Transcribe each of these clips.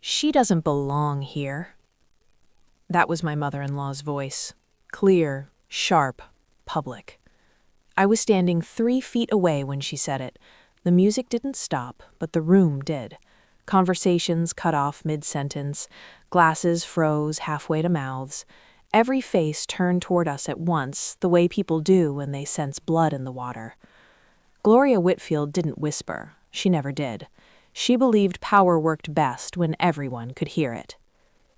She doesn't belong here. That was my mother-in-law's voice. Clear, sharp, public. I was standing 3 feet away when she said it. The music didn't stop, but the room did. Conversations cut off mid-sentence. Glasses froze halfway to mouths. Every face turned toward us at once, the way people do when they sense blood in the water. Gloria Whitfield didn't whisper. She never did. She believed power worked best when everyone could hear it.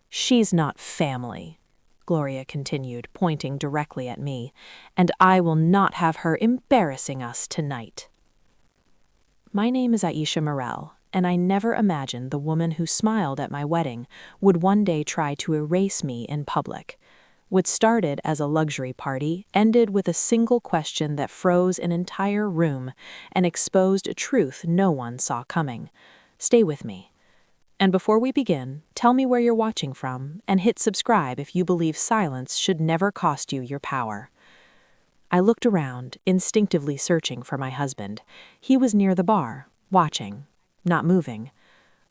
"She's not family," Gloria continued, pointing directly at me, "and I will not have her embarrassing us tonight." My name is Aisha Morel, and I never imagined the woman who smiled at my wedding would one day try to erase me in public. What started as a luxury party ended with a single question that froze an entire room and exposed a truth no one saw coming. Stay with me. And before we begin, tell me where you're watching from and hit subscribe if you believe silence should never cost you your power. I looked around, instinctively searching for my husband. He was near the bar, watching, not moving.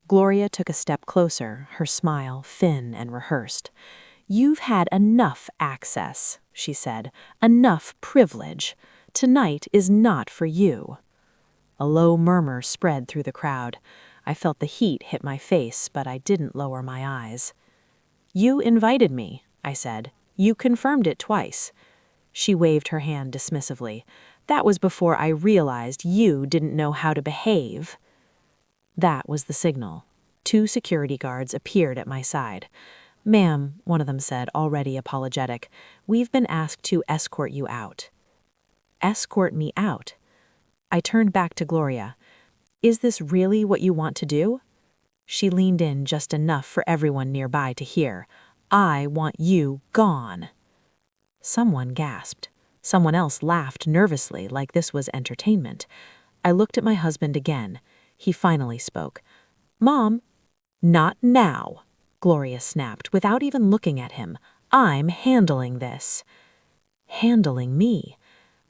Gloria took a step closer, her smile thin and rehearsed. "You've had enough access," she said, "enough privilege. Tonight is not for you." A low murmur spread through the crowd. I felt the heat hit my face, but I didn't lower my eyes. "You invited me," I said. "You confirmed it twice." She waved her hand dismissively. "That was before I realized you didn't know how to behave." That was the signal. 2 security guards appeared at my side. "Ma'am," one of them said, already apologetic, "we've been asked to escort you out." Escort me out? I turned back to Gloria. "Is this really what you want to do?" She leaned in just enough for everyone nearby to hear. "I want you gone." Someone gasped. Someone else laughed nervously, like this was entertainment. I looked at my husband again. He finally spoke. "Mom." "Not now," Gloria snapped, without even looking at him. "I'm handling this." Handling me?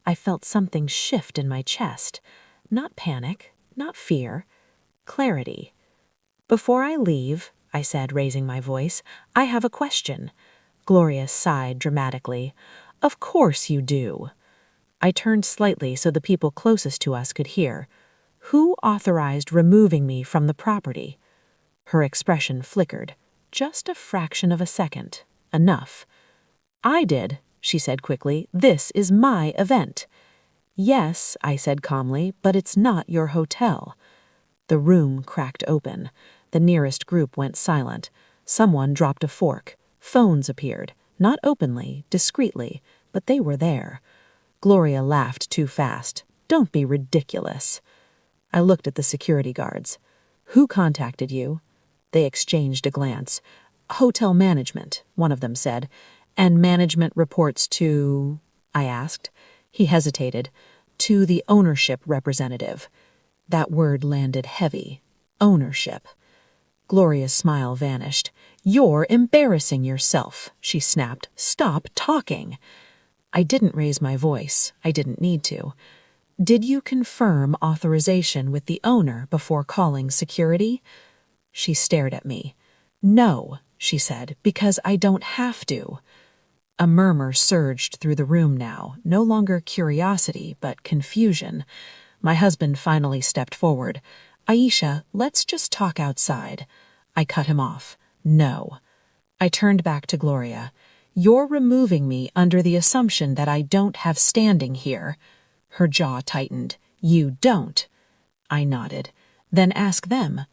I felt something shift in my chest. Not panic, not fear. Clarity. "Before I leave," I said, raising my voice, "I have a question." Gloria sighed dramatically. "Of course you do." I turned slightly so the people closest to us could hear. "Who authorized removing me from the property?" Her expression flickered. Just a fraction of a second. Enough. "I did," she said quickly. "This is my event." "Yes," I said calmly, "but it's not your hotel." The room cracked open. The nearest group went silent. Someone dropped a fork. Phones appeared. Not openly, discreetly, but they were there. Gloria laughed too fast. "Don't be ridiculous." I looked at the security guards. "Who contacted you?" They exchanged a glance. "Hotel management," one of them said. "And management reports to—" I asked. He hesitated. "To the ownership representative." That word landed heavy. Ownership. Gloria's smile vanished. "You're embarrassing yourself," she snapped. "Stop talking." I didn't raise my voice. I didn't need to. "Did you confirm authorization with the owner before calling security?" She stared at me. "No," she said, "because I don't have to." A murmur surged through the room now, no longer curiosity, but confusion. My husband finally stepped forward. "Aisha, let's just talk outside." I cut him off. "No." I turned back to Gloria. "You're removing me under the assumption that I don't have standing here." Her jaw tightened. "You don't." I nodded. "Then ask them."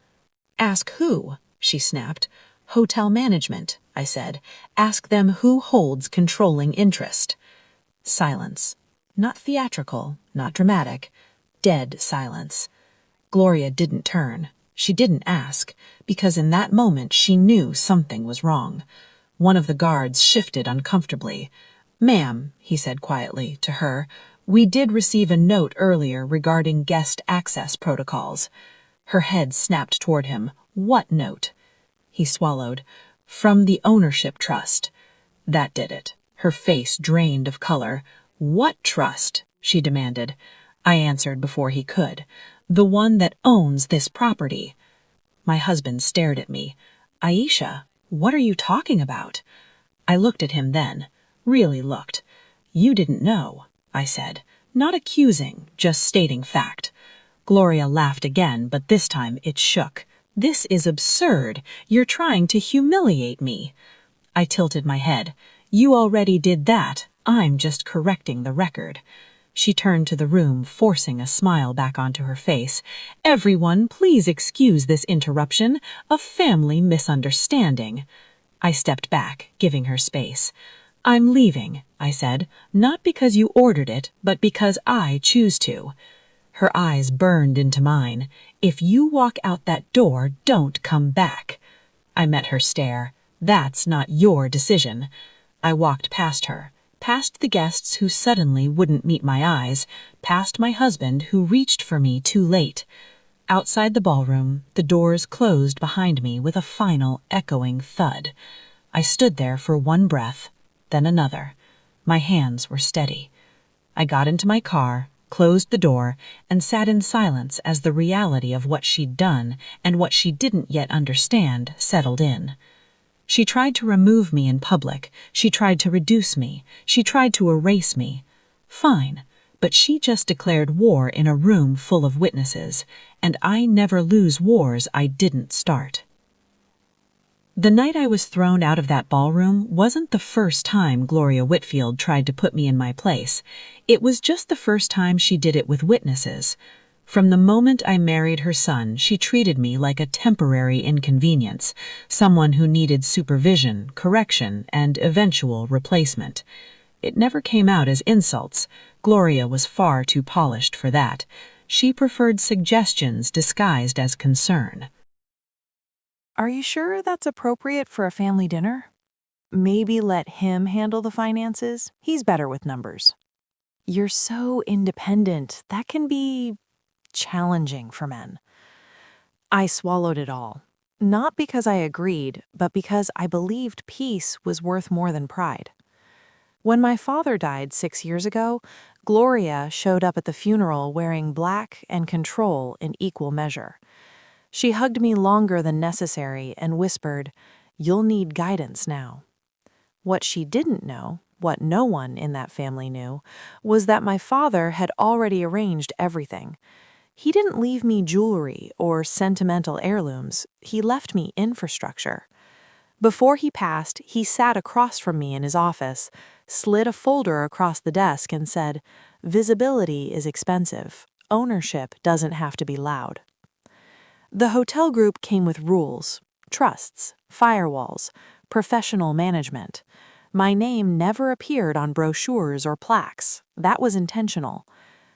"Ask who?" she snapped. "Hotel management," I said. "Ask them who holds controlling interest." Silence. Not theatrical, not dramatic. Dead silence. Gloria didn't turn. She didn't ask, because in that moment she knew something was wrong. One of the guards shifted uncomfortably. "Ma'am," he said quietly to her, "we did receive a note earlier regarding guest access protocols." Her head snapped toward him. "What note?" He swallowed. "From the ownership trust." That did it. Her face drained of color. "What trust?" she demanded. I answered before he could. "The one that owns this property." My husband stared at me. Aisha, what are you talking about? I looked at him then, really looked. You didn't know, I said, not accusing, just stating fact. Gloria laughed again, but this time it shook. This is absurd. You're trying to humiliate me. I tilted my head. You already did that. I'm just correcting the record. She turned to the room, forcing a smile back onto her face. Everyone, please excuse this interruption. A family misunderstanding. I stepped back, giving her space. I'm leaving, I said, not because you ordered it, but because I choose to. Her eyes burned into mine. If you walk out that door, don't come back. I met her stare. That's not your decision. I walked past her, past the guests who suddenly wouldn't meet my eyes, past my husband who reached for me too late. Outside the ballroom, the doors closed behind me with a final, echoing thud. I stood there for one breath, then another. My hands were steady. I got into my car, closed the door, and sat in silence as the reality of what she'd done and what she didn't yet understand settled in. She tried to remove me in public. She tried to reduce me. She tried to erase me. Fine, but she just declared war in a room full of witnesses, and I never lose wars I didn't start. The night I was thrown out of that ballroom wasn't the first time Gloria Whitfield tried to put me in my place. It was just the first time she did it with witnesses. From the moment I married her son, she treated me like a temporary inconvenience, someone who needed supervision, correction, and eventual replacement. It never came out as insults. Gloria was far too polished for that. She preferred suggestions disguised as concern. Are you sure that's appropriate for a family dinner? Maybe let him handle the finances. He's better with numbers. You're so independent. That can be challenging for men. I swallowed it all. Not because I agreed, but because I believed peace was worth more than pride. When my father died 6 years ago, Gloria showed up at the funeral wearing black and control in equal measure. She hugged me longer than necessary and whispered, "You'll need guidance now." What she didn't know, what no one in that family knew, was that my father had already arranged everything. He didn't leave me jewelry or sentimental heirlooms. He left me infrastructure. Before he passed, he sat across from me in his office, slid a folder across the desk and said, "Visibility is expensive. Ownership doesn't have to be loud." The hotel group came with rules, trusts, firewalls, professional management. My name never appeared on brochures or plaques. That was intentional.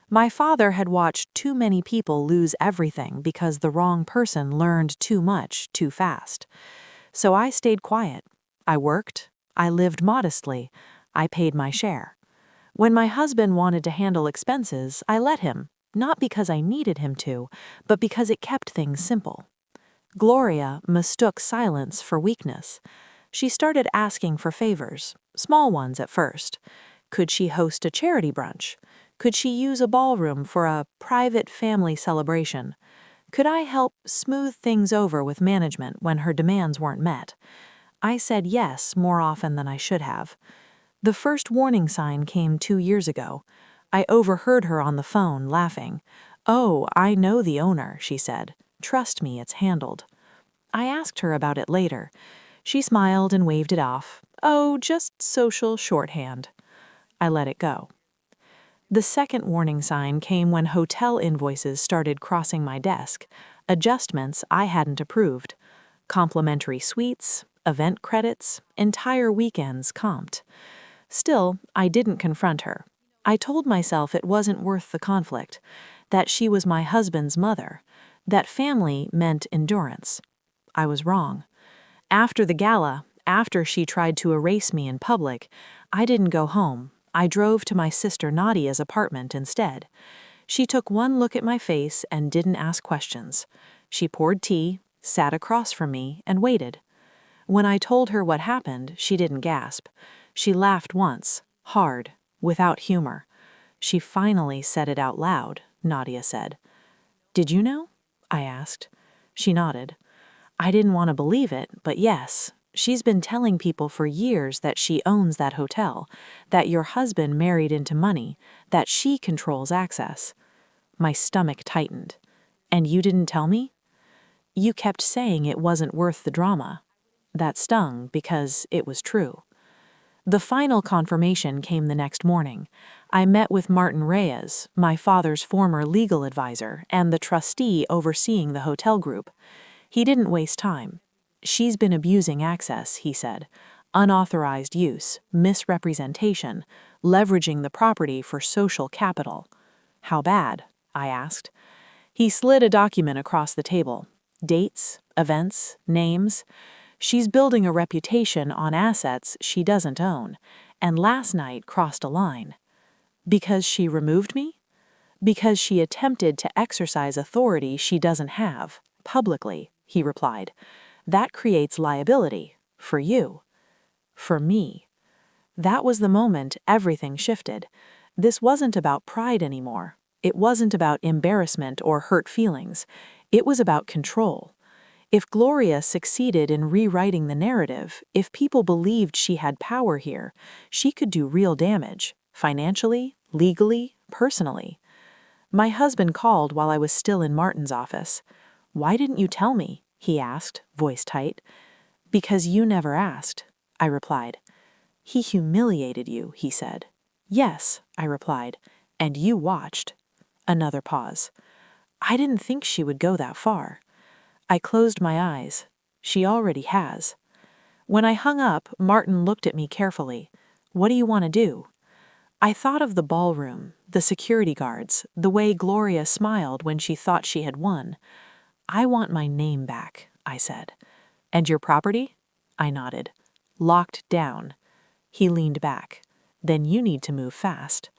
My father had watched too many people lose everything because the wrong person learned too much too fast. So I stayed quiet. I worked. I lived modestly. I paid my share. When my husband wanted to handle expenses, I let him. Not because I needed him to, but because it kept things simple. Gloria mistook silence for weakness. She started asking for favors, small ones at first. Could she host a charity brunch? Could she use a ballroom for a private family celebration? Could I help smooth things over with management when her demands weren't met? I said yes more often than I should have. The first warning sign came 2 years ago. I overheard her on the phone, laughing. "Oh, I know the owner," she said. "Trust me, it's handled." I asked her about it later. She smiled and waved it off. "Oh, just social shorthand." I let it go. The second warning sign came when hotel invoices started crossing my desk, adjustments I hadn't approved. Complimentary suites, event credits, entire weekends comped. Still, I didn't confront her. I told myself it wasn't worth the conflict, that she was my husband's mother, that family meant endurance. I was wrong. After the gala, after she tried to erase me in public, I didn't go home. I drove to my sister Nadia's apartment instead. She took one look at my face and didn't ask questions. She poured tea, sat across from me, and waited. When I told her what happened, she didn't gasp. She laughed once, hard, without humor. She finally said it out loud, Nadia said. "Did you know?" I asked. She nodded. I didn't want to believe it, but yes, she's been telling people for years that she owns that hotel, that your husband married into money, that she controls access. My stomach tightened. And you didn't tell me? You kept saying it wasn't worth the drama. That stung because it was true. The final confirmation came the next morning. I met with Martin Reyes, my father's former legal advisor and the trustee overseeing the hotel group. He didn't waste time. She's been abusing access, he said. Unauthorized use, misrepresentation, leveraging the property for social capital. How bad? I asked. He slid a document across the table. Dates, events, names. She's building a reputation on assets she doesn't own, and last night crossed a line. Because she removed me? Because she attempted to exercise authority she doesn't have, publicly, he replied. That creates liability. For you. For me. That was the moment everything shifted. This wasn't about pride anymore. It wasn't about embarrassment or hurt feelings. It was about control. If Gloria succeeded in rewriting the narrative, if people believed she had power here, she could do real damage, financially, legally, personally. My husband called while I was still in Martin's office. "Why didn't you tell me?" he asked, voice tight. "Because you never asked," I replied. "He humiliated you," he said. "Yes," I replied, "and you watched." Another pause. I didn't think she would go that far. I closed my eyes. She already has. When I hung up, Martin looked at me carefully. "What do you want to do?" I thought of the ballroom, the security guards, the way Gloria smiled when she thought she had won. "I want my name back," I said. "And your property?" I nodded. "Locked down." He leaned back. "Then you need to move fast."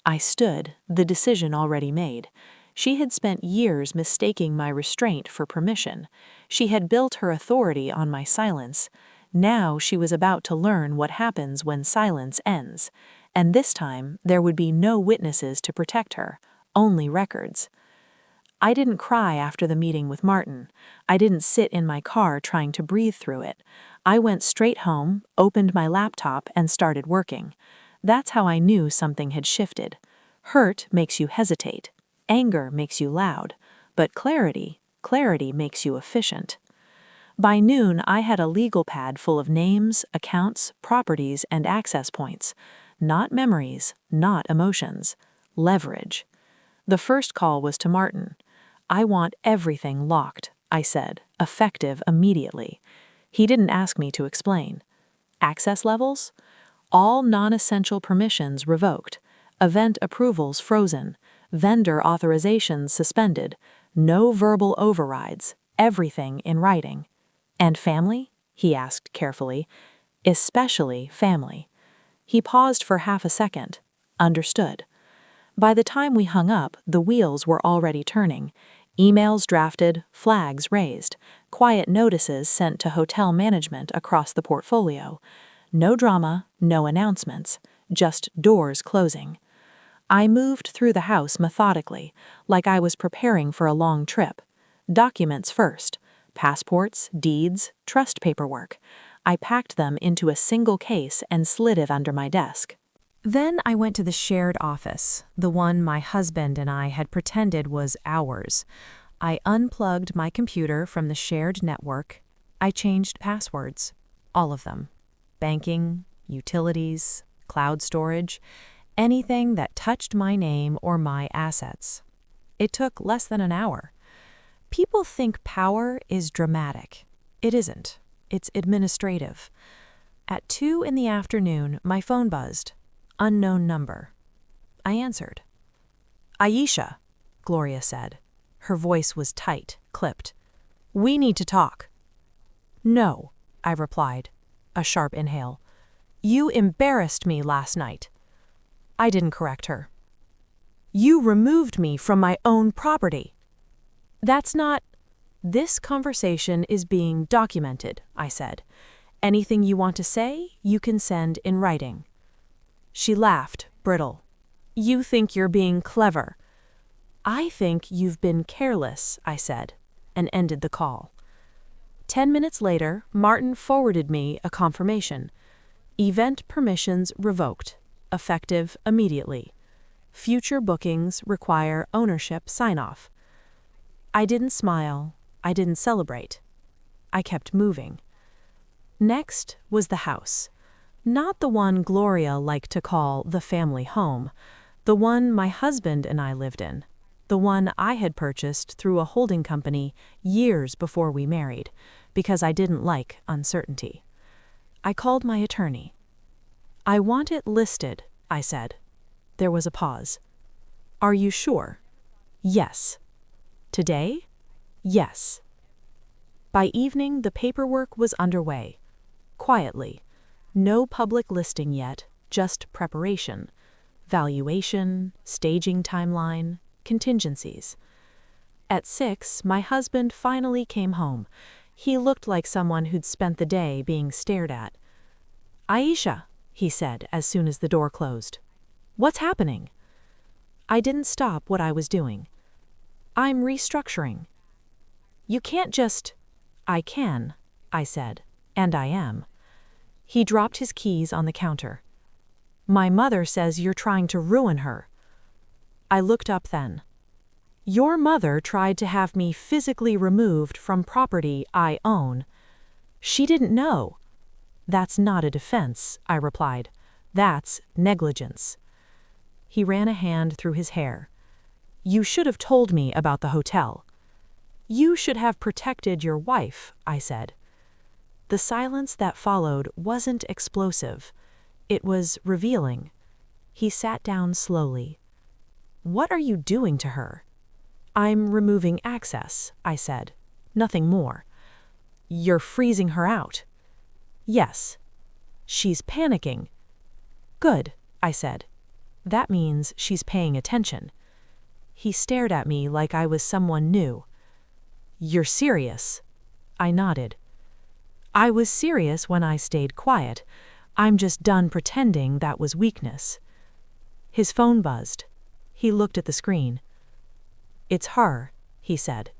I stood, the decision already made. She had spent years mistaking my restraint for permission. She had built her authority on my silence. Now she was about to learn what happens when silence ends. And this time, there would be no witnesses to protect her, only records. I didn't cry after the meeting with Martin. I didn't sit in my car trying to breathe through it. I went straight home, opened my laptop, and started working. That's how I knew something had shifted. Hurt makes you hesitate. Anger makes you loud. But clarity makes you efficient. By noon, I had a legal pad full of names, accounts, properties, and access points. Not memories, not emotions. Leverage. The first call was to Martin. "I want everything locked," I said, effective immediately. He didn't ask me to explain. Access levels? All non-essential permissions revoked. Event approvals frozen. Vendor authorizations suspended. No verbal overrides. Everything in writing. "And family?" he asked carefully. "Especially family." He paused for half a second. Understood. By the time we hung up, the wheels were already turning. Emails drafted, flags raised, quiet notices sent to hotel management across the portfolio. No drama, no announcements, just doors closing. I moved through the house methodically, like I was preparing for a long trip. Documents first. Passports, deeds, trust paperwork. I packed them into a single case and slid it under my desk. Then I went to the shared office, the one my husband and I had pretended was ours. I unplugged my computer from the shared network. I changed passwords. All of them. Banking, utilities, cloud storage, anything that touched my name or my assets. It took less than an hour. People think power is dramatic. It isn't. It's administrative. At 2 in the afternoon, my phone buzzed. Unknown number. I answered. "Aisha," Gloria said. Her voice was tight, clipped. "We need to talk." "No," I replied, a sharp inhale. "You embarrassed me last night." I didn't correct her. "You removed me from my own property." "That's not—" "This conversation is being documented," I said. "Anything you want to say, you can send in writing." She laughed, brittle. "You think you're being clever." "I think you've been careless," I said, and ended the call. 10 minutes later, Martin forwarded me a confirmation. Event permissions revoked, effective immediately. Future bookings require ownership sign-off. I didn't smile. I didn't celebrate. I kept moving. Next was the house. Not the one Gloria liked to call the family home, the one my husband and I lived in, the one I had purchased through a holding company years before we married, because I didn't like uncertainty. I called my attorney. "I want it listed," I said. There was a pause. "Are you sure?" "Yes." "Today?" "Yes." By evening, the paperwork was underway. Quietly. No public listing yet, just preparation. Valuation, staging timeline, contingencies. At 6, my husband finally came home. He looked like someone who'd spent the day being stared at. "Aisha," he said as soon as the door closed. "What's happening?" I didn't stop what I was doing. "I'm restructuring." "You can't just—" "I can," I said, "and I am." He dropped his keys on the counter. "My mother says you're trying to ruin her." I looked up then. "Your mother tried to have me physically removed from property I own. She didn't know." "That's not a defense," I replied. "That's negligence." He ran a hand through his hair. "You should have told me about the hotel." "You should have protected your wife," I said. The silence that followed wasn't explosive. It was revealing. He sat down slowly. "What are you doing to her?" "I'm removing access," I said. "Nothing more." "You're freezing her out." "Yes." "She's panicking." "Good," I said. "That means she's paying attention." He stared at me like I was someone new. "You're serious?" I nodded. "I was serious when I stayed quiet. I'm just done pretending that was weakness." His phone buzzed. He looked at the screen. "It's her," he said.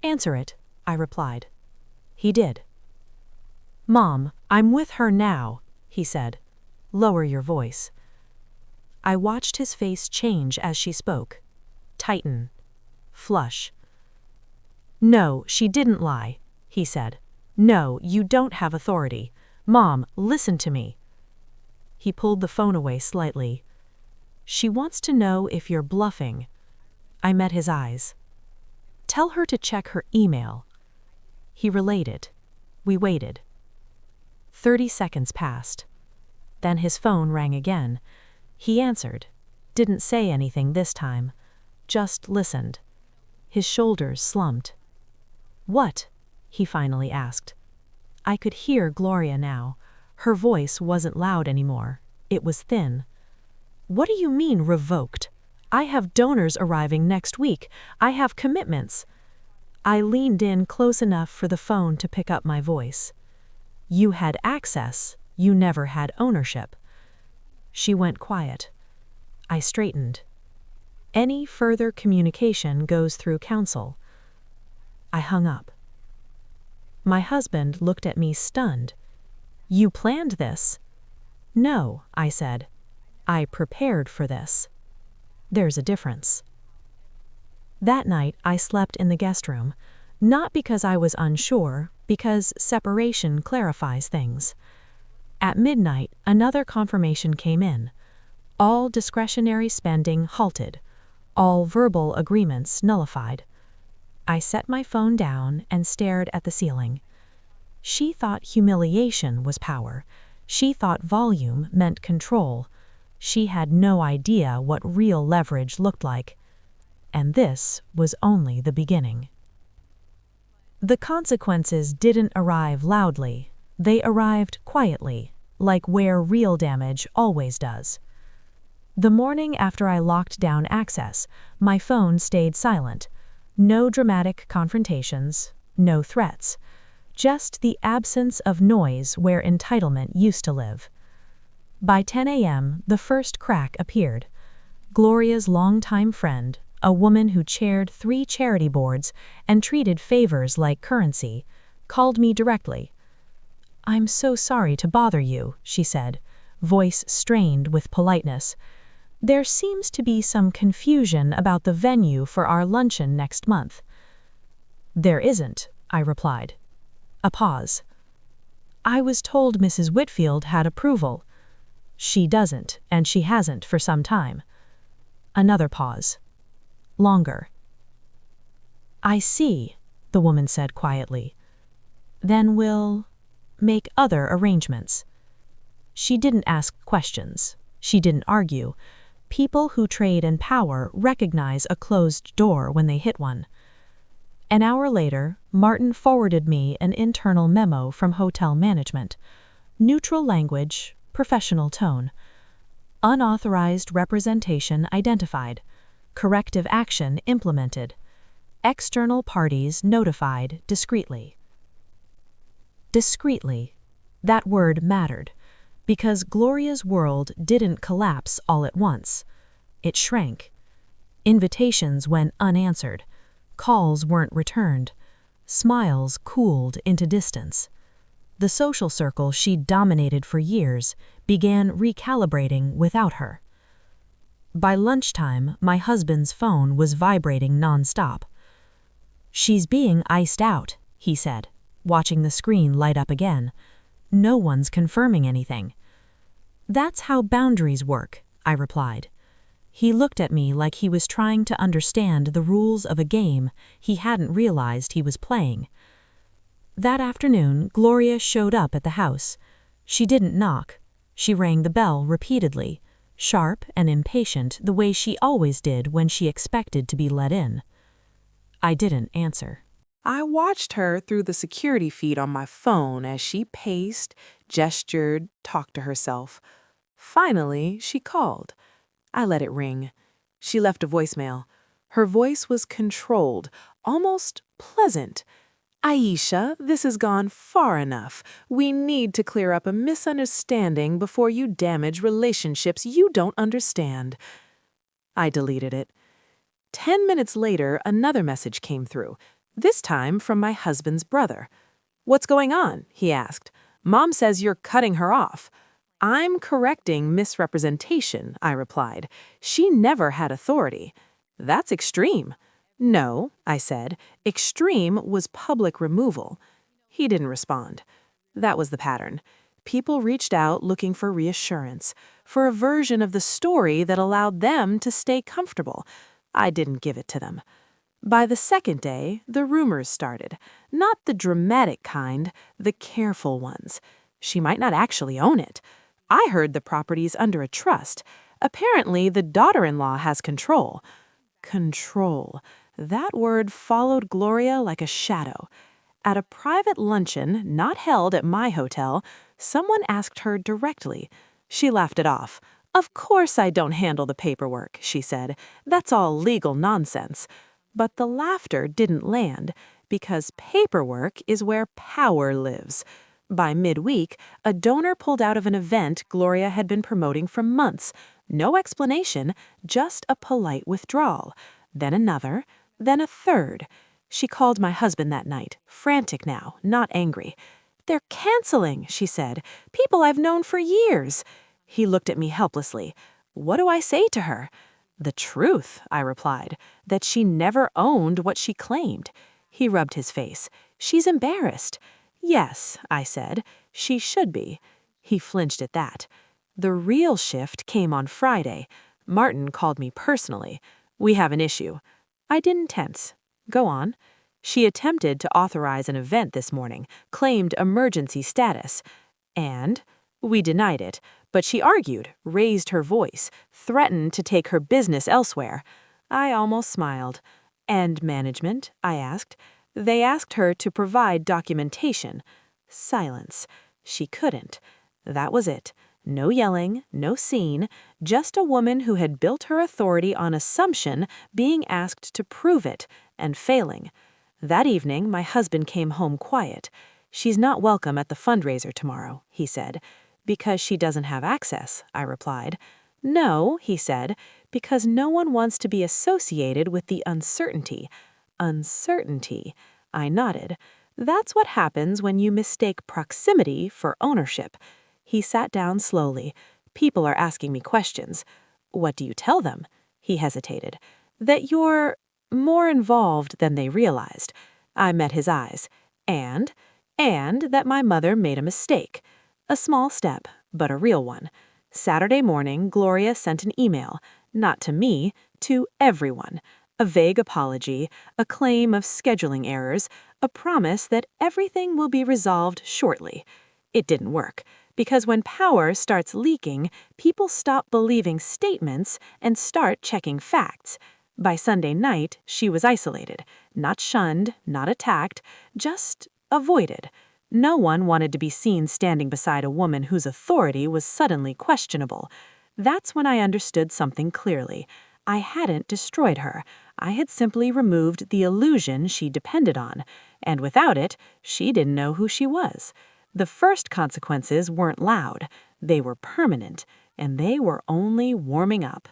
"Answer it," I replied. He did. "Mom, I'm with her now," he said. "Lower your voice." I watched his face change as she spoke. Tighten. Flush. "No, she didn't lie," he said. "No, you don't have authority. Mom, listen to me." He pulled the phone away slightly. "She wants to know if you're bluffing." I met his eyes. "Tell her to check her email." He relayed it. We waited. 30 seconds passed. Then his phone rang again. He answered. Didn't say anything this time. Just listened. His shoulders slumped. "What?" he finally asked. I could hear Gloria now. Her voice wasn't loud anymore. It was thin. "What do you mean revoked? I have donors arriving next week. I have commitments." I leaned in close enough for the phone to pick up my voice. "You had access. You never had ownership." She went quiet. I straightened. "Any further communication goes through counsel." I hung up. My husband looked at me stunned. "You planned this?" "No," I said. "I prepared for this." There's a difference. That night I slept in the guest room, not because I was unsure, because separation clarifies things. At midnight, another confirmation came in. All discretionary spending halted. All verbal agreements nullified. I set my phone down and stared at the ceiling. She thought humiliation was power. She thought volume meant control. She had no idea what real leverage looked like. And this was only the beginning. The consequences didn't arrive loudly. They arrived quietly, like where real damage always does. The morning after I locked down access, my phone stayed silent. No dramatic confrontations, no threats. Just the absence of noise where entitlement used to live. By 10 a.m., the first crack appeared. Gloria's longtime friend, a woman who chaired 3 charity boards and treated favors like currency, called me directly. "I'm so sorry to bother you," she said, voice strained with politeness. "There seems to be some confusion about the venue for our luncheon next month." "There isn't," I replied. A pause. "I was told Mrs. Whitfield had approval." "She doesn't, and she hasn't for some time." Another pause. Longer. "I see," the woman said quietly. "Then we'll make other arrangements." She didn't ask questions. She didn't argue. People who trade in power recognize a closed door when they hit one. An hour later, Martin forwarded me an internal memo from hotel management. Neutral language, professional tone. Unauthorized representation identified. Corrective action implemented. External parties notified discreetly. Discreetly. That word mattered, because Gloria's world didn't collapse all at once. It shrank. Invitations went unanswered. Calls weren't returned. Smiles cooled into distance. The social circle she'd dominated for years began recalibrating without her. By lunchtime, my husband's phone was vibrating nonstop. "She's being iced out," he said, watching the screen light up again. "No one's confirming anything." "That's how boundaries work," I replied. He looked at me like he was trying to understand the rules of a game he hadn't realized he was playing. That afternoon, Gloria showed up at the house. She didn't knock. She rang the bell repeatedly, sharp and impatient the way she always did when she expected to be let in. I didn't answer. I watched her through the security feed on my phone as she paced, gestured, talked to herself. Finally, she called. I let it ring. She left a voicemail. Her voice was controlled, almost pleasant. "Aisha, this has gone far enough. We need to clear up a misunderstanding before you damage relationships you don't understand." I deleted it. 10 minutes later, another message came through, this time from my husband's brother. "What's going on?" he asked. "Mom says you're cutting her off." "I'm correcting misrepresentation," I replied. "She never had authority." "That's extreme." "No," I said. "Extreme was public removal." He didn't respond. That was the pattern. People reached out looking for reassurance, for a version of the story that allowed them to stay comfortable. I didn't give it to them. By the second day, the rumors started. Not the dramatic kind, the careful ones. She might not actually own it. I heard the property's under a trust. Apparently, the daughter-in-law has control. Control. That word followed Gloria like a shadow. At a private luncheon, not held at my hotel, someone asked her directly. She laughed it off. "Of course I don't handle the paperwork," she said. "That's all legal nonsense." But the laughter didn't land, because paperwork is where power lives. By midweek, a donor pulled out of an event Gloria had been promoting for months. No explanation, just a polite withdrawal. Then another, then a third. She called my husband that night, frantic now, not angry. "They're canceling," she said. "People I've known for years." He looked at me helplessly. "What do I say to her?" "The truth," I replied, "that she never owned what she claimed." He rubbed his face. "She's embarrassed." "Yes," I said, "she should be." He flinched at that. The real shift came on Friday. Martin called me personally. "We have an issue." I didn't tense. "Go on." "She attempted to authorize an event this morning, claimed emergency status. And we denied it, but she argued, raised her voice, threatened to take her business elsewhere." I almost smiled. "And management?" I asked. "They asked her to provide documentation." Silence. She couldn't. That was it. No yelling, no scene, just a woman who had built her authority on assumption being asked to prove it, and failing. That evening, my husband came home quiet. "She's not welcome at the fundraiser tomorrow," he said. "Because she doesn't have access," I replied. "No," he said, "because no one wants to be associated with the uncertainty." Uncertainty. I nodded. That's what happens when you mistake proximity for ownership. He sat down slowly. People are asking me questions. What do you tell them? He hesitated. That you're more involved than they realized. I met his eyes. And that my mother made a mistake. A small step, but a real one. Saturday morning, Gloria sent an email, not to me, to everyone. A vague apology, a claim of scheduling errors, a promise that everything will be resolved shortly. It didn't work, because when power starts leaking, people stop believing statements and start checking facts. By Sunday night, she was isolated, not shunned, not attacked, just avoided. No one wanted to be seen standing beside a woman whose authority was suddenly questionable. That's when I understood something clearly. I hadn't destroyed her. I had simply removed the illusion she depended on, and without it, she didn't know who she was. The first consequences weren't loud. They were permanent, and they were only warming up.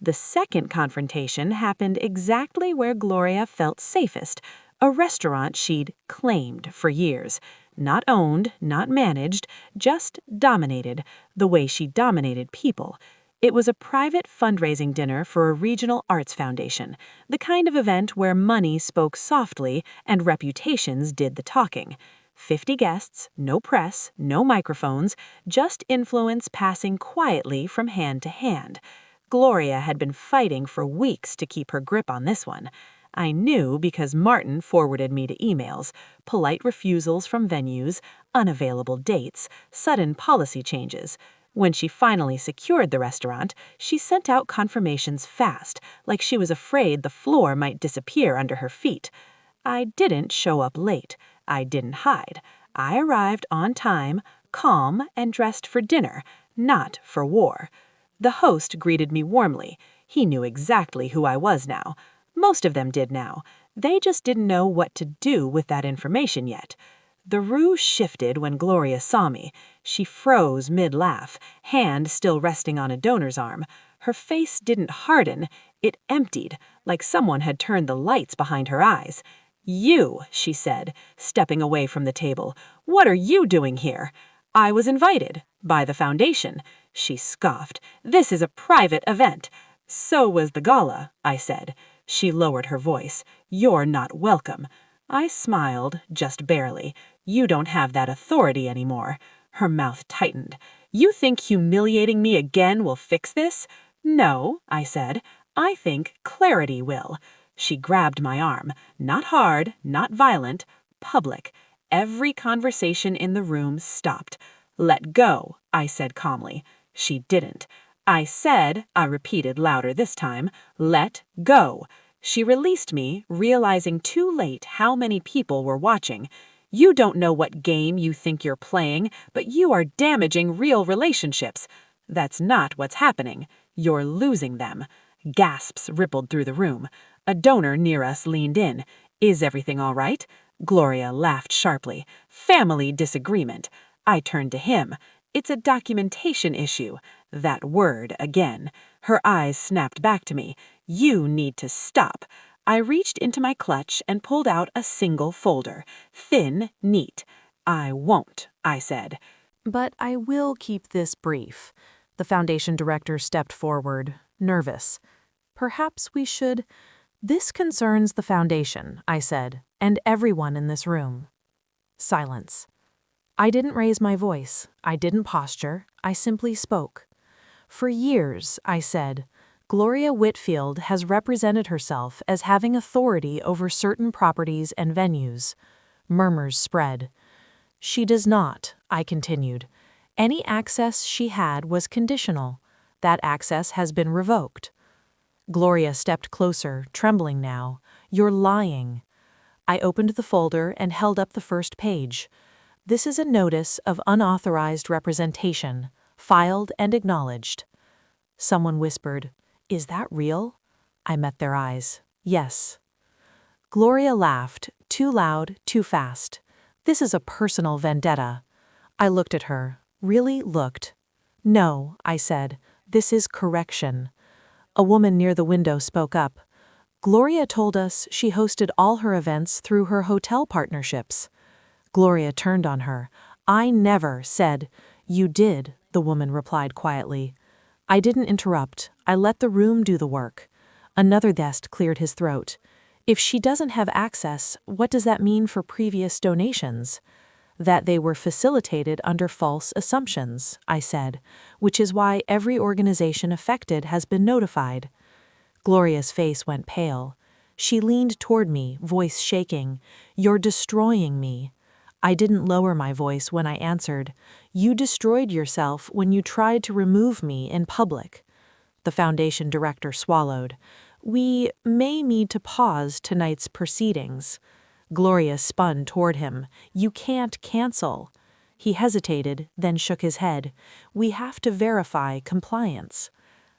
The second confrontation happened exactly where Gloria felt safest, a restaurant she'd claimed for years. Not owned, not managed, just dominated, the way she dominated people. It was a private fundraising dinner for a regional arts foundation, the kind of event where money spoke softly and reputations did the talking. 50 guests, no press, no microphones, just influence passing quietly from hand to hand. Gloria had been fighting for weeks to keep her grip on this one. I knew because Martin forwarded me to emails, polite refusals from venues, unavailable dates, sudden policy changes. When she finally secured the restaurant, she sent out confirmations fast, like she was afraid the floor might disappear under her feet. I didn't show up late. I didn't hide. I arrived on time, calm, and dressed for dinner, not for war. The host greeted me warmly. He knew exactly who I was now. Most of them did now. They just didn't know what to do with that information yet. The roux shifted when Gloria saw me. She froze mid-laugh, hand still resting on a donor's arm. Her face didn't harden, it emptied, like someone had turned the lights behind her eyes. "You," she said, stepping away from the table. "What are you doing here?" "I was invited. By the foundation." She scoffed. "This is a private event." "So was the gala," I said. She lowered her voice. "You're not welcome." I smiled, just barely. "You don't have that authority anymore." Her mouth tightened. "You think humiliating me again will fix this?" "No," I said. "I think clarity will." She grabbed my arm. Not hard, not violent, public. Every conversation in the room stopped. "Let go," I said calmly. She didn't. I repeated louder this time, "let go." She released me, realizing too late how many people were watching. "You don't know what game you think you're playing, but you are damaging real relationships." "That's not what's happening. You're losing them." Gasps rippled through the room. A donor near us leaned in. "Is everything all right?" Gloria laughed sharply. "Family disagreement." I turned to him. "It's a documentation issue." That word again. Her eyes snapped back to me. "You need to stop." I reached into my clutch and pulled out a single folder. Thin, neat. "I won't," I said. But I will keep this brief. The foundation director stepped forward, nervous. Perhaps we should... This concerns the foundation, I said, and everyone in this room. Silence. I didn't raise my voice. I didn't posture. I simply spoke. For years, I said, Gloria Whitfield has represented herself as having authority over certain properties and venues. Murmurs spread. She does not, I continued. Any access she had was conditional. That access has been revoked. Gloria stepped closer, trembling now. "You're lying." I opened the folder and held up the first page. "This is a notice of unauthorized representation, filed and acknowledged." Someone whispered, "Is that real?" I met their eyes. "Yes." Gloria laughed, too loud, too fast. "This is a personal vendetta." I looked at her, really looked. "No," I said, "this is correction." A woman near the window spoke up. "Gloria told us she hosted all her events through her hotel partnerships." Gloria turned on her. I never said. You did, the woman replied quietly. I didn't interrupt. I let the room do the work. Another guest cleared his throat. If she doesn't have access, what does that mean for previous donations? That they were facilitated under false assumptions, I said, which is why every organization affected has been notified. Gloria's face went pale. She leaned toward me, voice shaking. You're destroying me. I didn't lower my voice when I answered. You destroyed yourself when you tried to remove me in public. The foundation director swallowed. We may need to pause tonight's proceedings. Gloria spun toward him. You can't cancel. He hesitated, then shook his head. We have to verify compliance.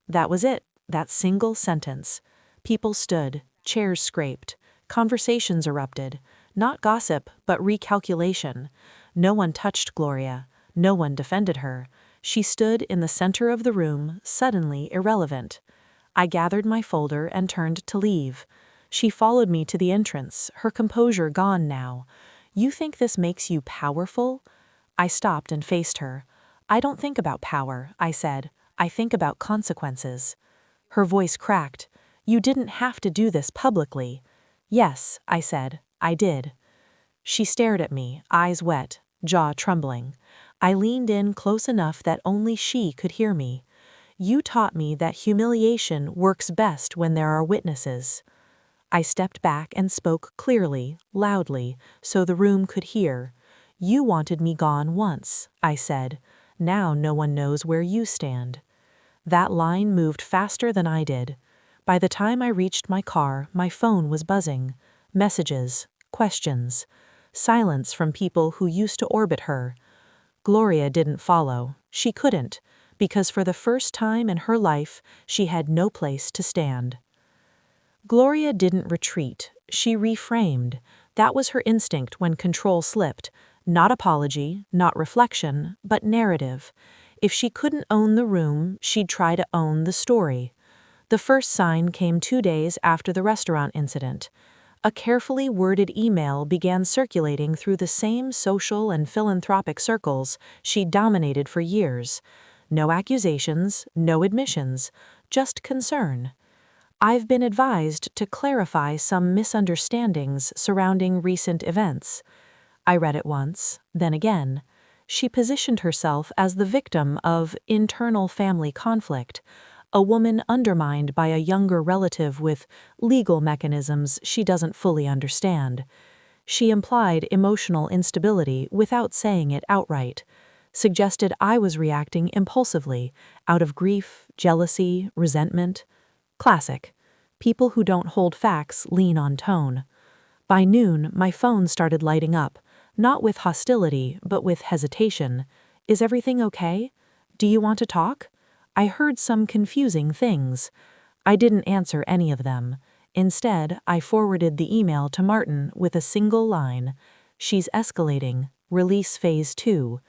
That was it, that single sentence. People stood, chairs scraped, conversations erupted. Not gossip, but recalculation. No one touched Gloria. No one defended her. She stood in the center of the room, suddenly irrelevant. I gathered my folder and turned to leave. She followed me to the entrance, her composure gone now. You think this makes you powerful? I stopped and faced her. I don't think about power, I said. I think about consequences. Her voice cracked. You didn't have to do this publicly. Yes, I said. I did. She stared at me, eyes wet, jaw trembling. I leaned in close enough that only she could hear me. You taught me that humiliation works best when there are witnesses. I stepped back and spoke clearly, loudly, so the room could hear. You wanted me gone once, I said. Now no one knows where you stand. That line moved faster than I did. By the time I reached my car, my phone was buzzing. Messages, questions, silence from people who used to orbit her. Gloria didn't follow. She couldn't, because for the first time in her life, she had no place to stand. Gloria didn't retreat. She reframed. That was her instinct when control slipped. Not apology, not reflection, but narrative. If she couldn't own the room, she'd try to own the story. The first sign came 2 days after the restaurant incident. A carefully worded email began circulating through the same social and philanthropic circles she'd dominated for years. No accusations, no admissions, just concern. I've been advised to clarify some misunderstandings surrounding recent events. I read it once, then again. She positioned herself as the victim of internal family conflict, a woman undermined by a younger relative with legal mechanisms she doesn't fully understand. She implied emotional instability without saying it outright, suggested I was reacting impulsively, out of grief, jealousy, resentment. Classic. People who don't hold facts lean on tone. By noon, my phone started lighting up, not with hostility, but with hesitation. Is everything okay? Do you want to talk? I heard some confusing things. I didn't answer any of them. Instead, I forwarded the email to Martin with a single line. She's escalating. Release phase 2.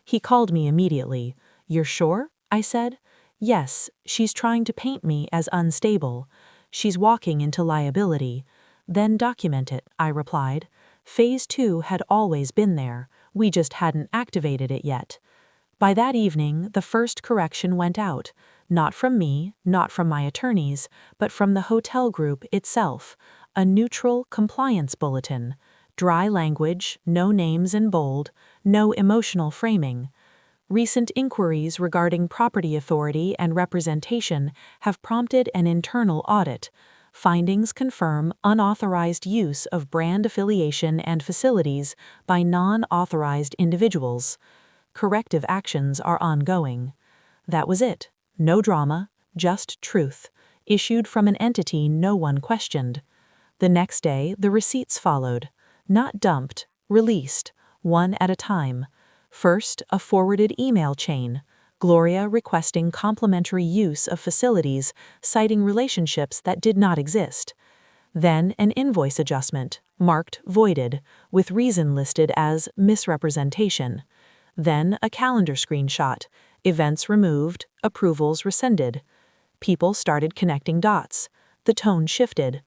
He called me immediately. You're sure? I said. Yes, she's trying to paint me as unstable. She's walking into liability. Then document it, I replied. Phase 2 had always been there. We just hadn't activated it yet. By that evening, the first correction went out, not from me, not from my attorneys, but from the hotel group itself, a neutral compliance bulletin. Dry language, no names in bold, no emotional framing. Recent inquiries regarding property authority and representation have prompted an internal audit. Findings confirm unauthorized use of brand affiliation and facilities by non-authorized individuals. Corrective actions are ongoing. That was it. No drama, just truth, issued from an entity no one questioned. The next day, the receipts followed. Not dumped, released, one at a time. First, a forwarded email chain. Gloria requesting complimentary use of facilities, citing relationships that did not exist. Then an invoice adjustment, marked voided, with reason listed as misrepresentation. Then a calendar screenshot, events removed, approvals rescinded. People started connecting dots. The tone shifted.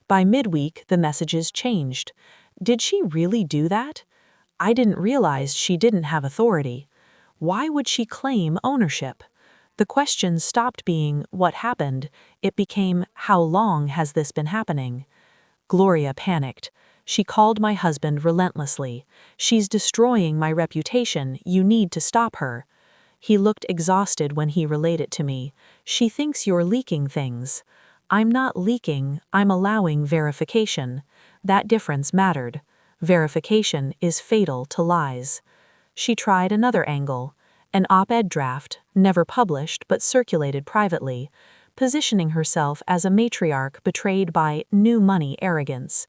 By midweek, the messages changed. Did she really do that? I didn't realize she didn't have authority. Why would she claim ownership? The question stopped being what happened. It became how long has this been happening? Gloria panicked. She called my husband relentlessly. She's destroying my reputation. You need to stop her. He looked exhausted when he relayed it to me. She thinks you're leaking things. I'm not leaking, I'm allowing verification. That difference mattered. Verification is fatal to lies. She tried another angle, an op-ed draft, never published but circulated privately, positioning herself as a matriarch betrayed by new money arrogance.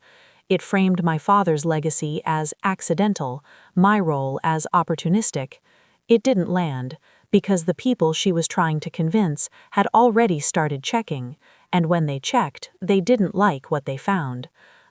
It framed my father's legacy as accidental, my role as opportunistic. It didn't land, because the people she was trying to convince had already started checking, and when they checked, they didn't like what they found.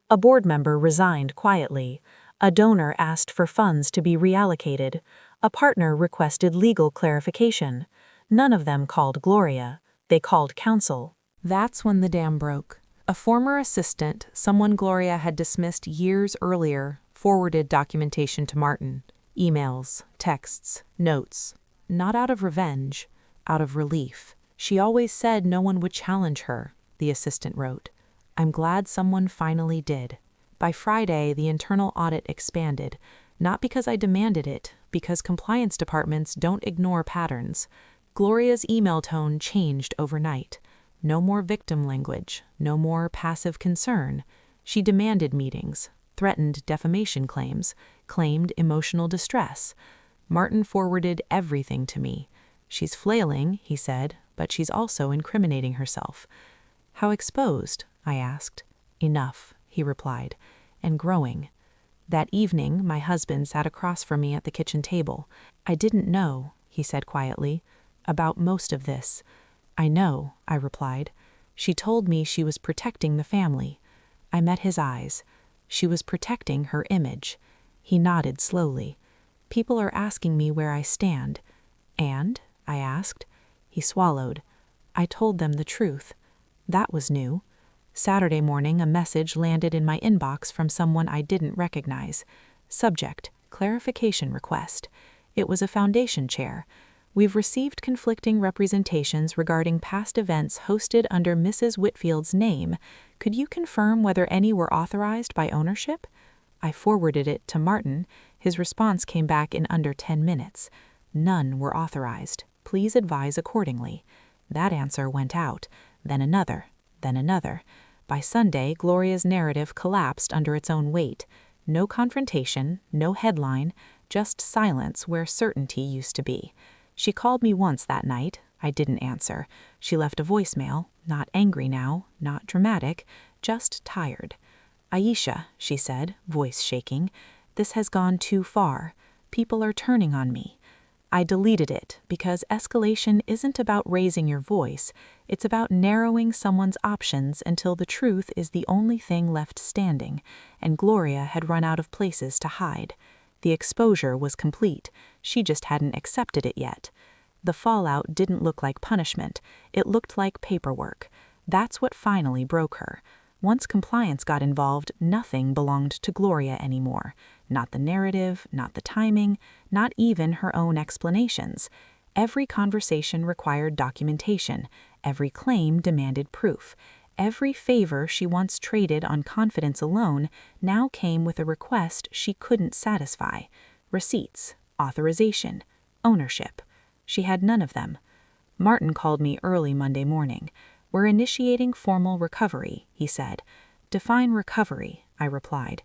A board member resigned quietly. A donor asked for funds to be reallocated. A partner requested legal clarification. None of them called Gloria. They called counsel. That's when the dam broke. A former assistant, someone Gloria had dismissed years earlier, forwarded documentation to Martin. Emails, texts, notes. Not out of revenge, out of relief. She always said no one would challenge her, the assistant wrote. I'm glad someone finally did. By Friday, the internal audit expanded, not because I demanded it, because compliance departments don't ignore patterns. Gloria's email tone changed overnight. No more victim language, no more passive concern. She demanded meetings, threatened defamation claims, claimed emotional distress. Martin forwarded everything to me. She's flailing, he said, but she's also incriminating herself. How exposed? I asked. Enough, he replied, and growing. That evening, my husband sat across from me at the kitchen table. I didn't know, he said quietly, about most of this. I know, I replied. She told me she was protecting the family. I met his eyes. She was protecting her image. He nodded slowly. People are asking me where I stand. And? I asked. He swallowed. I told them the truth. That was new. Saturday morning, a message landed in my inbox from someone I didn't recognize. Subject: clarification request. It was a foundation chair. We've received conflicting representations regarding past events hosted under Mrs. Whitfield's name. Could you confirm whether any were authorized by ownership? I forwarded it to Martin. His response came back in under 10 minutes. None were authorized. Please advise accordingly. That answer went out. Then another. Then another. By Sunday, Gloria's narrative collapsed under its own weight. No confrontation, no headline, just silence where certainty used to be. She called me once that night. I didn't answer. She left a voicemail, not angry now, not dramatic, just tired. Aisha, she said, voice shaking, this has gone too far. People are turning on me. I deleted it because escalation isn't about raising your voice. It's about narrowing someone's options until the truth is the only thing left standing, and Gloria had run out of places to hide. The exposure was complete. She just hadn't accepted it yet. The fallout didn't look like punishment. It looked like paperwork. That's what finally broke her. Once compliance got involved, nothing belonged to Gloria anymore. Not the narrative, not the timing, not even her own explanations. Every conversation required documentation. Every claim demanded proof. Every favor she once traded on confidence alone now came with a request she couldn't satisfy. Receipts, authorization, ownership. She had none of them. Martin called me early Monday morning. We're initiating formal recovery, he said. Define recovery, I replied.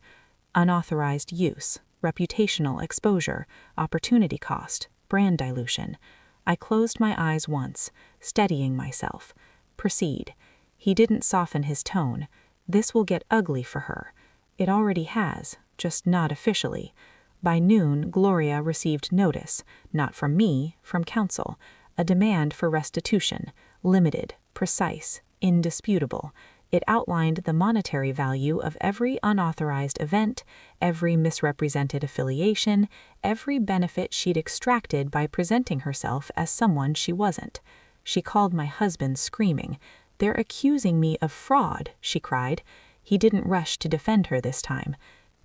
Unauthorized use, reputational exposure, opportunity cost, brand dilution. I closed my eyes once, steadying myself. Proceed. He didn't soften his tone. This will get ugly for her. It already has, just not officially. By noon, Gloria received notice, not from me, from counsel, a demand for restitution, limited, precise, indisputable. It outlined the monetary value of every unauthorized event, every misrepresented affiliation, every benefit she'd extracted by presenting herself as someone she wasn't. She called my husband screaming. They're accusing me of fraud, she cried. He didn't rush to defend her this time.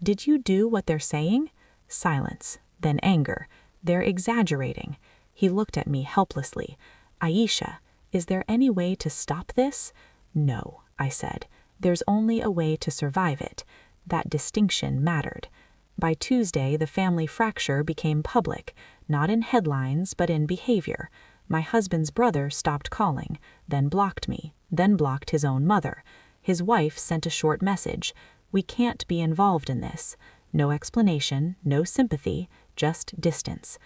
Did you do what they're saying? Silence, then anger. They're exaggerating. He looked at me helplessly. Aisha, is there any way to stop this? No, I said. There's only a way to survive it. That distinction mattered. By Tuesday, the family fracture became public, not in headlines, but in behavior. My husband's brother stopped calling, then blocked me, then blocked his own mother. His wife sent a short message. We can't be involved in this. No explanation, no sympathy, just distance.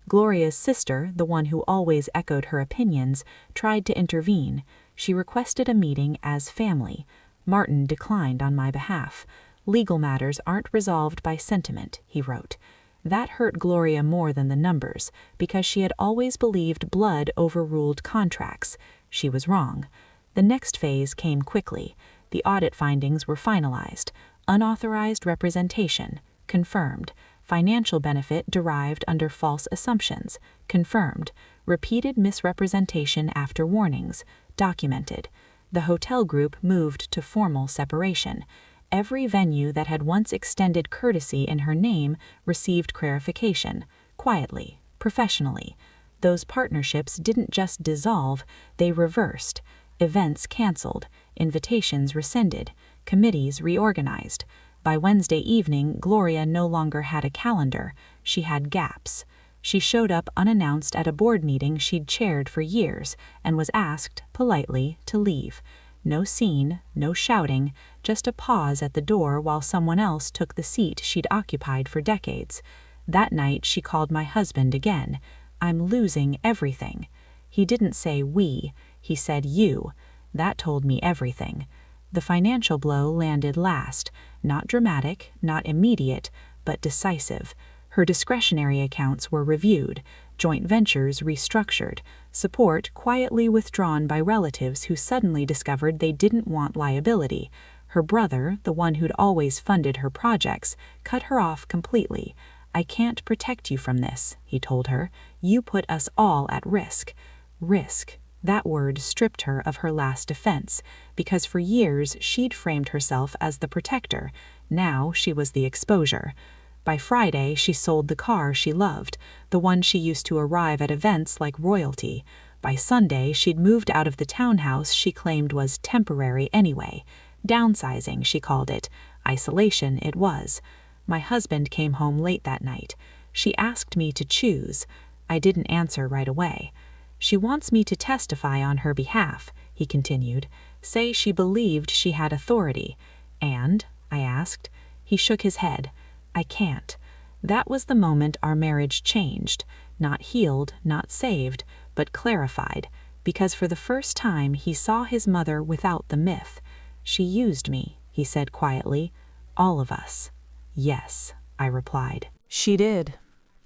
Gloria's sister, the one who always echoed her opinions, tried to intervene. She requested a meeting as family. Martin declined on my behalf. Legal matters aren't resolved by sentiment, he wrote. That hurt Gloria more than the numbers, because she had always believed blood overruled contracts. She was wrong. The next phase came quickly. The audit findings were finalized. Unauthorized representation, confirmed. Financial benefit derived under false assumptions, confirmed. Repeated misrepresentation after warnings, documented. The hotel group moved to formal separation. Every venue that had once extended courtesy in her name received clarification, quietly, professionally. Those partnerships didn't just dissolve, they reversed. Events canceled, invitations rescinded, committees reorganized. By Wednesday evening, Gloria no longer had a calendar. She had gaps. She showed up unannounced at a board meeting she'd chaired for years and was asked, politely, to leave. No scene, no shouting, just a pause at the door while someone else took the seat she'd occupied for decades. That night she called my husband again. I'm losing everything. He didn't say we, he said you. That told me everything. The financial blow landed last, not dramatic, not immediate, but decisive. Her discretionary accounts were reviewed, joint ventures restructured, support quietly withdrawn by relatives who suddenly discovered they didn't want liability. Her brother, the one who'd always funded her projects, cut her off completely. I can't protect you from this, he told her. You put us all at risk. Risk. That word stripped her of her last defense, because for years she'd framed herself as the protector. Now she was the exposure. By Friday, she sold the car she loved, the one she used to arrive at events like royalty. By Sunday, she'd moved out of the townhouse she claimed was temporary anyway. Downsizing, she called it. Isolation it was. My husband came home late that night. She asked me to choose. I didn't answer right away. She wants me to testify on her behalf, he continued, say she believed she had authority. And, I asked. He shook his head. I can't. That was the moment our marriage changed, not healed, not saved, but clarified, because for the first time he saw his mother without the myth. She used me, he said quietly. All of us. Yes, I replied. She did.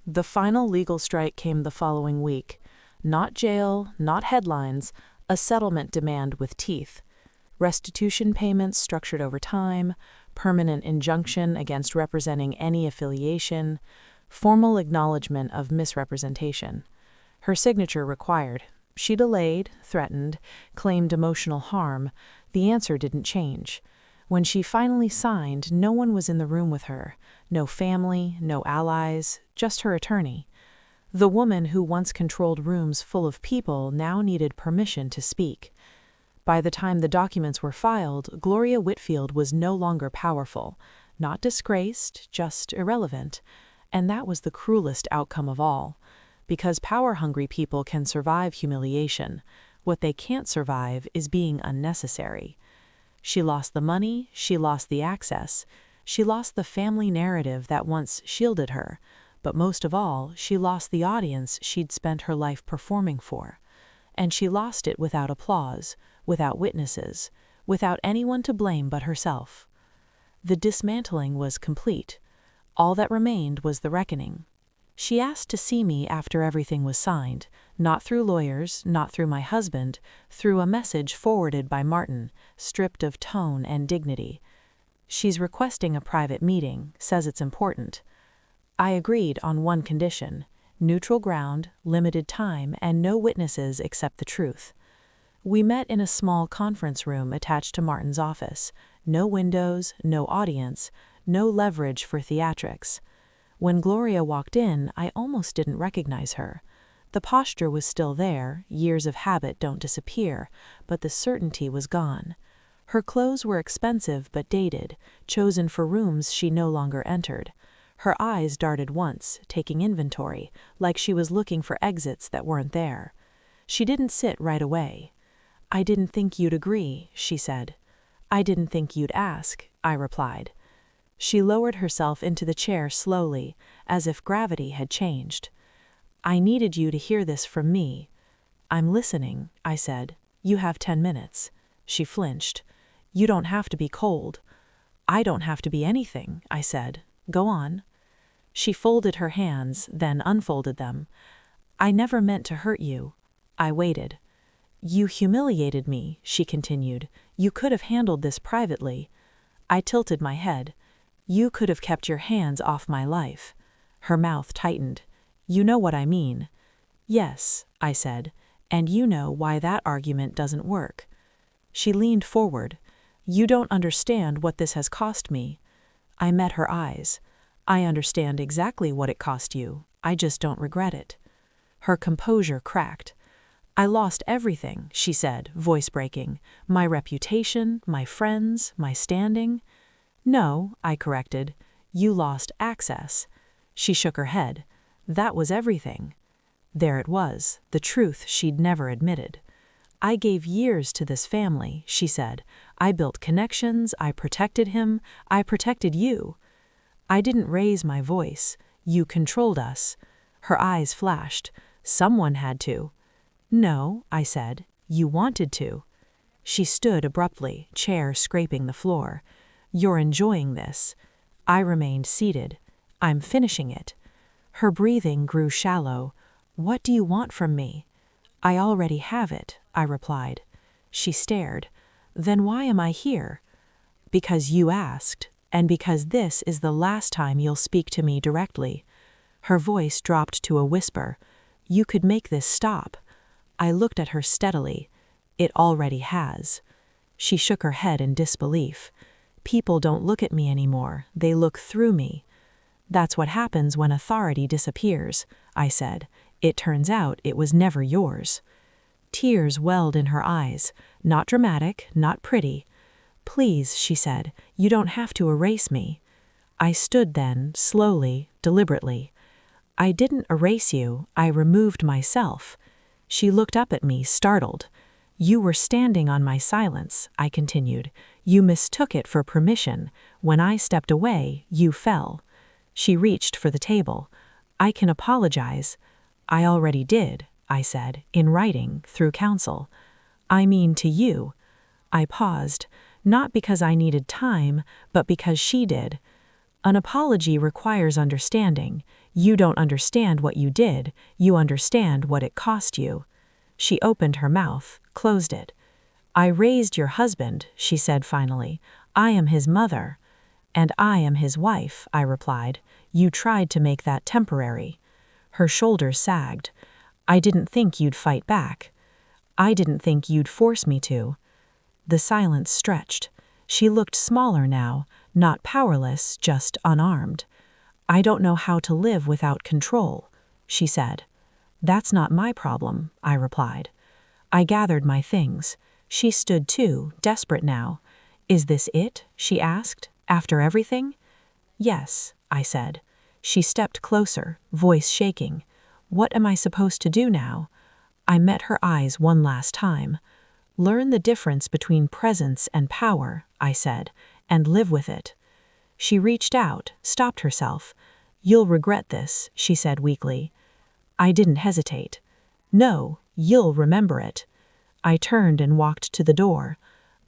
The final legal strike came the following week. Not jail, not headlines, a settlement demand with teeth. Restitution payments structured over time, permanent injunction against representing any affiliation, formal acknowledgement of misrepresentation. Her signature required. She delayed, threatened, claimed emotional harm. The answer didn't change. When she finally signed, no one was in the room with her. No family, no allies, just her attorney. The woman who once controlled rooms full of people now needed permission to speak. By the time the documents were filed, Gloria Whitfield was no longer powerful, not disgraced, just irrelevant. And that was the cruelest outcome of all. Because power-hungry people can survive humiliation, what they can't survive is being unnecessary. She lost the money, she lost the access, she lost the family narrative that once shielded her. But most of all, she lost the audience she'd spent her life performing for. And she lost it without applause, without witnesses, without anyone to blame but herself. The dismantling was complete. All that remained was the reckoning. She asked to see me after everything was signed, not through lawyers, not through my husband, through a message forwarded by Martin, stripped of tone and dignity. She's requesting a private meeting, says it's important. I agreed on one condition: neutral ground, limited time, and no witnesses except the truth. We met in a small conference room attached to Martin's office. No windows, no audience, no leverage for theatrics. When Gloria walked in, I almost didn't recognize her. The posture was still there, years of habit don't disappear, but the certainty was gone. Her clothes were expensive but dated, chosen for rooms she no longer entered. Her eyes darted once, taking inventory, like she was looking for exits that weren't there. She didn't sit right away. "I didn't think you'd agree," she said. "I didn't think you'd ask," I replied. She lowered herself into the chair slowly, as if gravity had changed. "I needed you to hear this from me." "I'm listening," I said. "You have 10 minutes." She flinched. "You don't have to be cold." "I don't have to be anything," I said. "Go on." She folded her hands, then unfolded them. "I never meant to hurt you." I waited. "You humiliated me," she continued. "You could have handled this privately." I tilted my head. "You could have kept your hands off my life." Her mouth tightened. "You know what I mean." "Yes," I said, "and you know why that argument doesn't work." She leaned forward. "You don't understand what this has cost me." I met her eyes. "I understand exactly what it cost you. I just don't regret it." Her composure cracked. "I lost everything," she said, voice breaking. "My reputation, my friends, my standing." "No," I corrected. "You lost access." She shook her head. "That was everything." There it was, the truth she'd never admitted. "I gave years to this family," she said. "I built connections, I protected him, I protected you." "I didn't raise my voice. You controlled us." Her eyes flashed. "Someone had to." "No," I said. "You wanted to." She stood abruptly, chair scraping the floor. "You're enjoying this." I remained seated. "I'm finishing it." Her breathing grew shallow. "What do you want from me?" "I already have it," I replied. She stared. "Then why am I here?" "Because you asked, and because this is the last time you'll speak to me directly." Her voice dropped to a whisper. "You could make this stop." I looked at her steadily. "It already has." She shook her head in disbelief. "People don't look at me anymore. They look through me." "That's what happens when authority disappears," I said. "It turns out it was never yours." Tears welled in her eyes. Not dramatic, not pretty. "Please," she said, "you don't have to erase me." I stood then, slowly, deliberately. "I didn't erase you, I removed myself." She looked up at me, startled. "You were standing on my silence," I continued. "You mistook it for permission. When I stepped away, you fell." She reached for the table. "I can apologize." "I already did," I said, "in writing, through counsel." "I mean to you." I paused, not because I needed time, but because she did. "An apology requires understanding. You don't understand what you did, you understand what it cost you." She opened her mouth, closed it. "I raised your husband," she said finally. "I am his mother." "And I am his wife," I replied. "You tried to make that temporary." Her shoulders sagged. "I didn't think you'd fight back." "I didn't think you'd force me to." The silence stretched. She looked smaller now, not powerless, just unarmed. "I don't know how to live without control," she said. "That's not my problem," I replied. I gathered my things. She stood too, desperate now. "Is this it?" she asked. "After everything?" "Yes," I said. She stepped closer, voice shaking. "What am I supposed to do now?" I met her eyes one last time. "Learn the difference between presence and power," I said, "and live with it." She reached out, stopped herself. "You'll regret this," she said weakly. I didn't hesitate. "No, you'll remember it." I turned and walked to the door.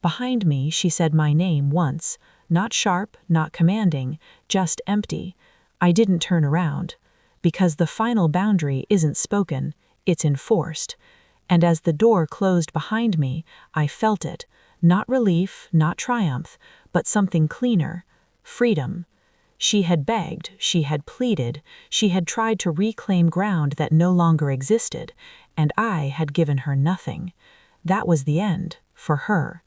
Behind me, she said my name once, not sharp, not commanding, just empty. I didn't turn around, because the final boundary isn't spoken, it's enforced. And as the door closed behind me, I felt it, not relief, not triumph, but something cleaner, freedom. She had begged, she had pleaded, she had tried to reclaim ground that no longer existed, and I had given her nothing. That was the end, for her,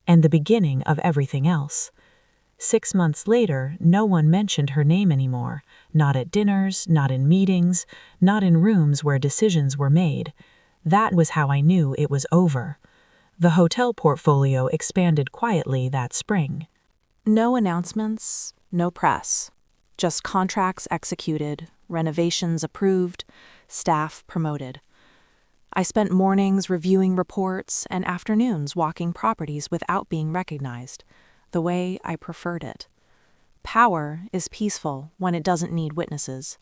and the beginning of everything else. 6 months later, no one mentioned her name anymore, not at dinners, not in meetings, not in rooms where decisions were made. That was how I knew it was over. The hotel portfolio expanded quietly that spring. No announcements, no press. Just contracts executed, renovations approved, staff promoted. I spent mornings reviewing reports and afternoons walking properties without being recognized, the way I preferred it. Power is peaceful when it doesn't need witnesses.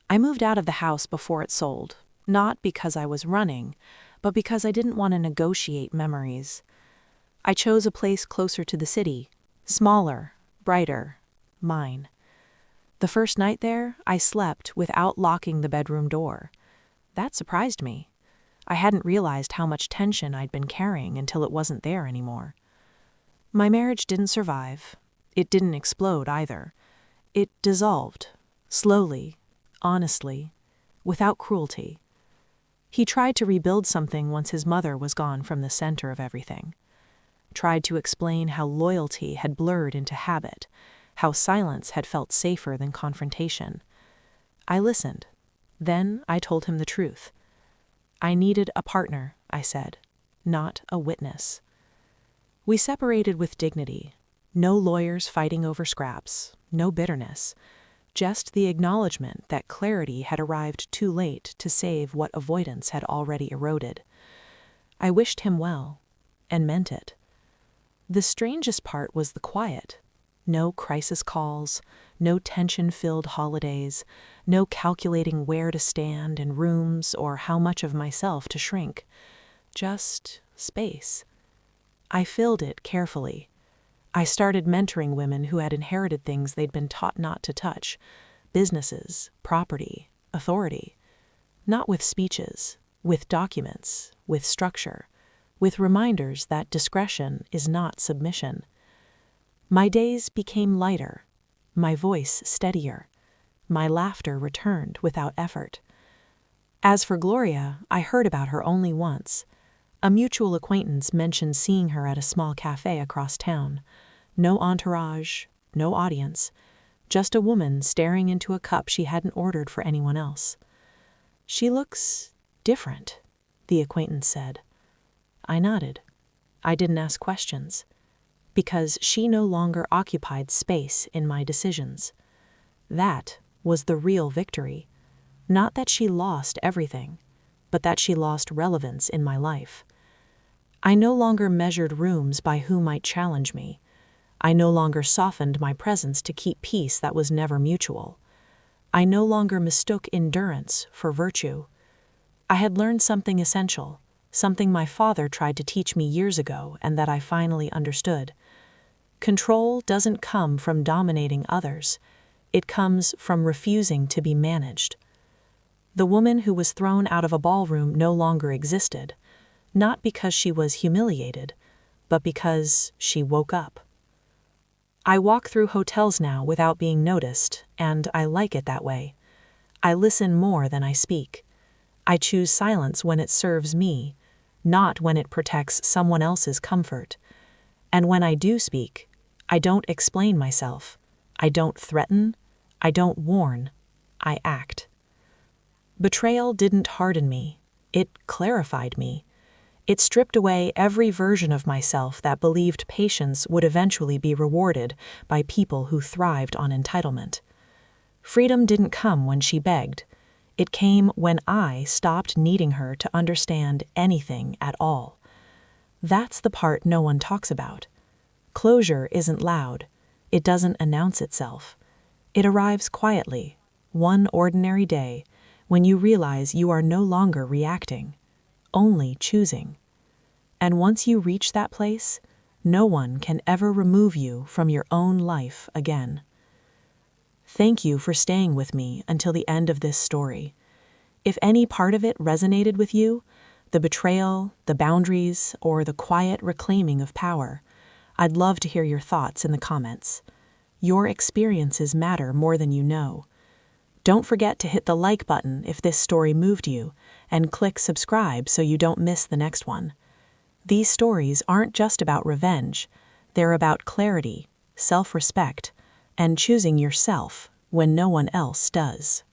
I moved out of the house before it sold, not because I was running, but because I didn't want to negotiate memories. I chose a place closer to the city, smaller, brighter, mine. The first night there, I slept without locking the bedroom door. That surprised me. I hadn't realized how much tension I'd been carrying until it wasn't there anymore. My marriage didn't survive. It didn't explode either. It dissolved, slowly, honestly, without cruelty. He tried to rebuild something once his mother was gone from the center of everything. Tried to explain how loyalty had blurred into habit, how silence had felt safer than confrontation. I listened. Then I told him the truth. I needed a partner, I said, not a witness. We separated with dignity. No lawyers fighting over scraps, no bitterness. Just the acknowledgement that clarity had arrived too late to save what avoidance had already eroded. I wished him well, and meant it. The strangest part was the quiet. No crisis calls, no tension-filled holidays, no calculating where to stand in rooms or how much of myself to shrink. Just space. I filled it carefully. I started mentoring women who had inherited things they'd been taught not to touch: businesses, property, authority. Not with speeches, with documents, with structure, with reminders that discretion is not submission. My days became lighter, my voice steadier, my laughter returned without effort. As for Gloria, I heard about her only once. A mutual acquaintance mentioned seeing her at a small cafe across town. No entourage, no audience, just a woman staring into a cup she hadn't ordered for anyone else. "She looks different," the acquaintance said. I nodded. I didn't ask questions, because she no longer occupied space in my decisions. That was the real victory. Not that she lost everything, but that she lost relevance in my life. I no longer measured rooms by who might challenge me. I no longer softened my presence to keep peace that was never mutual. I no longer mistook endurance for virtue. I had learned something essential, something my father tried to teach me years ago and that I finally understood. Control doesn't come from dominating others. It comes from refusing to be managed. The woman who was thrown out of a ballroom no longer existed, not because she was humiliated, but because she woke up. I walk through hotels now without being noticed, and I like it that way. I listen more than I speak. I choose silence when it serves me, not when it protects someone else's comfort. And when I do speak, I don't explain myself. I don't threaten. I don't warn. I act. Betrayal didn't harden me. It clarified me. It stripped away every version of myself that believed patience would eventually be rewarded by people who thrived on entitlement. Freedom didn't come when she begged. It came when I stopped needing her to understand anything at all. That's the part no one talks about. Closure isn't loud. It doesn't announce itself. It arrives quietly, one ordinary day, when you realize you are no longer reacting, only choosing. And once you reach that place, no one can ever remove you from your own life again. Thank you for staying with me until the end of this story. If any part of it resonated with you, the betrayal, the boundaries, or the quiet reclaiming of power, I'd love to hear your thoughts in the comments. Your experiences matter more than you know. Don't forget to hit the like button if this story moved you, and click subscribe so you don't miss the next one. These stories aren't just about revenge. They're about clarity, self-respect, and choosing yourself when no one else does.